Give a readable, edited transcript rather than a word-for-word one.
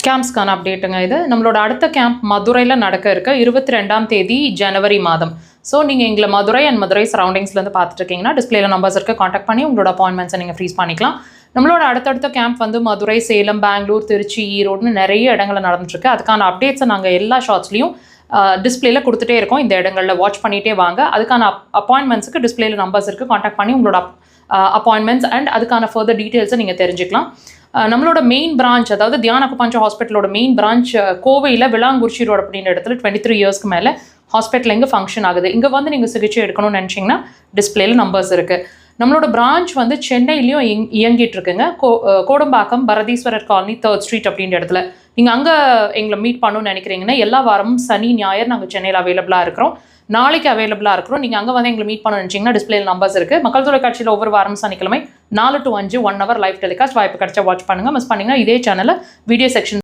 கேம்ப்ஸ்க்கான அப்டேட்டுங்க இது. நம்மளோட அடுத்த கேம்ப் மதுரையில் நடக்க இருக்க 22ஆம் தேதி ஜனவரி மாதம். ஸோ நீங்கள் எங்களை மதுரை அண்ட் மதுரை சரௌண்டிங்ஸ்லேருந்து பார்த்துட்டு இருக்கீங்கன்னா டிஸ்பிளேல நம்பர்ஸ் இருக்க காண்டாக்ட் பண்ணி உங்களோட அப்பாயின்மெண்ட்ஸை நீங்கள் ஃப்ரீஸ் பண்ணிக்கலாம். நம்மளோட அடுத்தடுத்த கேம்ப் வந்து மதுரை, சேலம், பெங்களூர், திருச்சி, ஈரோடுன்னு நிறைய இடங்களில் நடந்துட்டுருக்கு. அதுக்கான அப்டேட்ஸை நாங்கள் எல்லா ஷார்ட்ஸ்லையும் டிஸ்பிளேல கொடுத்துட்டே இருக்கோம். இந்த இடங்களில் வாட்ச் பண்ணிகிட்டே வாங்க. அதுக்கான அப்பாயின்மெண்ட்ஸுக்கு டிஸ்பிளேல நம்பர்ஸ் இருக்குது, காண்டாக்ட் பண்ணி உங்களோட அப்பாயின்மெண்ட்ஸ் அண்ட் அதுக்கான ஃபர்தர் டீட்டெயில்ஸை நீங்கள் தெரிஞ்சுக்கலாம். நம்மளோட மெயின் பிரான்ச், அதாவது தியான அக்குபஞ்சர் ஹாஸ்பிட்டலோட மெயின் பிரான்ச் கோவையில் விளாங்குறிச்சி ரோடு அப்படின்ற இடத்துல 23 இயர்ஸ்க்கு மேலே ஹாஸ்பிட்டல் இங்கே ஃபங்க்ஷன் ஆகுது. இங்கே வந்து நீங்கள் சிகிச்சை எடுக்கணும்னு நினச்சிங்கன்னா டிஸ்பிளேல நம்பர்ஸ் இருக்குது. நம்மளோட பிரான்ச் வந்து சென்னையிலையும் இயங்கிட்டு இருக்குங்க. Kodambakkam Bharatheeswarar colony 3rd street அப்படின்ற இடத்துல. நீங்கள் அங்கே எங்களை மீட் பண்ணணும்னு நினைக்கிறீங்கன்னா எல்லா வாரமும் சனி, ஞாயிறு நாங்கள் சென்னையில் அவைலபிளாக இருக்கிறோம். நாளைக்கு அவைலபிளாக இருக்கிறோம். நீங்கள் அங்கே வந்து எங்களை மீட் பண்ண நினச்சிங்கன்னா டிஸ்பிளேல நம்பர்ஸ் இருக்குது. மக்கள் தொலைக்காட்சியில் ஒவ்வொரு வாரம் சனிக்கிழமை 4 to 5 1 hour லைவ் டெலிகாஸ்ட். வாய்ப்பு கிடைச்சா வாட்ச் பண்ணுங்கள். மிஸ் பண்ணிங்கன்னா இதே சேனலில் வீடியோ செக்ஷன்